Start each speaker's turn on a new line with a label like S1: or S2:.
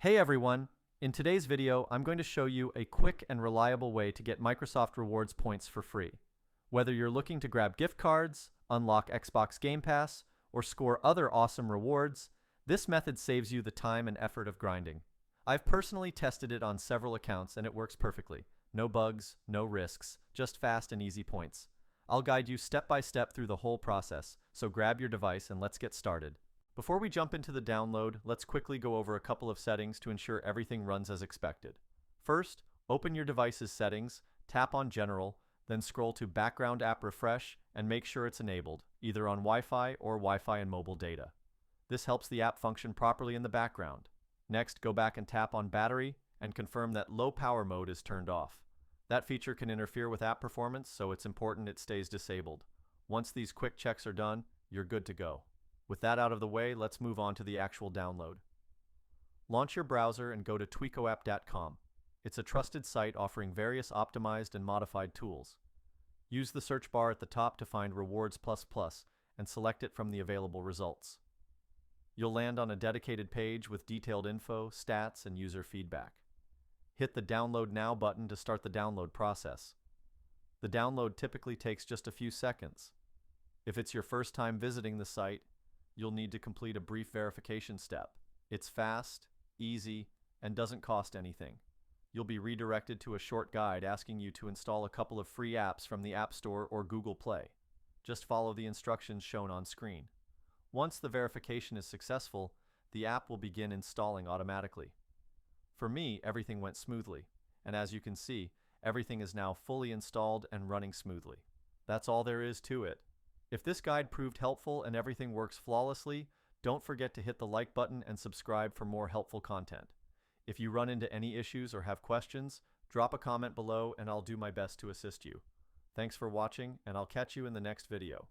S1: Hey everyone! In today's video, I'm going to show you a quick and reliable way to get Microsoft Rewards points for free. Whether you're looking to grab gift cards, unlock Xbox Game Pass, or score other awesome rewards, this method saves you the time and effort of grinding. I've personally tested it on several accounts and it works perfectly. No bugs, no risks, just fast and easy points. I'll guide you step by step through the whole process, so grab your device and let's get started. Before we jump into the download, let's quickly go over a couple of settings to ensure everything runs as expected. First, open your device's settings, tap on General, then scroll to Background App Refresh and make sure it's enabled, either on Wi-Fi or Wi-Fi and mobile data. This helps the app function properly in the background. Next, go back and tap on Battery and confirm that low power mode is turned off. That feature can interfere with app performance, so it's important it stays disabled. Once these quick checks are done, you're good to go. With that out of the way, let's move on to the actual download. Launch your browser and go to tweakoapp.com. It's a trusted site offering various optimized and modified tools. Use the search bar at the top to find Rewards++ and select it from the available results. You'll land on a dedicated page with detailed info, stats, and user feedback. Hit the Download Now button to start the download process. The download typically takes just a few seconds. If it's your first time visiting the site, you'll need to complete a brief verification step. It's fast, easy, and doesn't cost anything. You'll be redirected to a short guide asking you to install a couple of free apps from the App Store or Google Play. Just follow the instructions shown on screen. Once the verification is successful, the app will begin installing automatically. For me, everything went smoothly, and as you can see, everything is now fully installed and running smoothly. That's all there is to it. If this guide proved helpful and everything works flawlessly, don't forget to hit the like button and subscribe for more helpful content. If you run into any issues or have questions, drop a comment below and I'll do my best to assist you. Thanks for watching, and I'll catch you in the next video.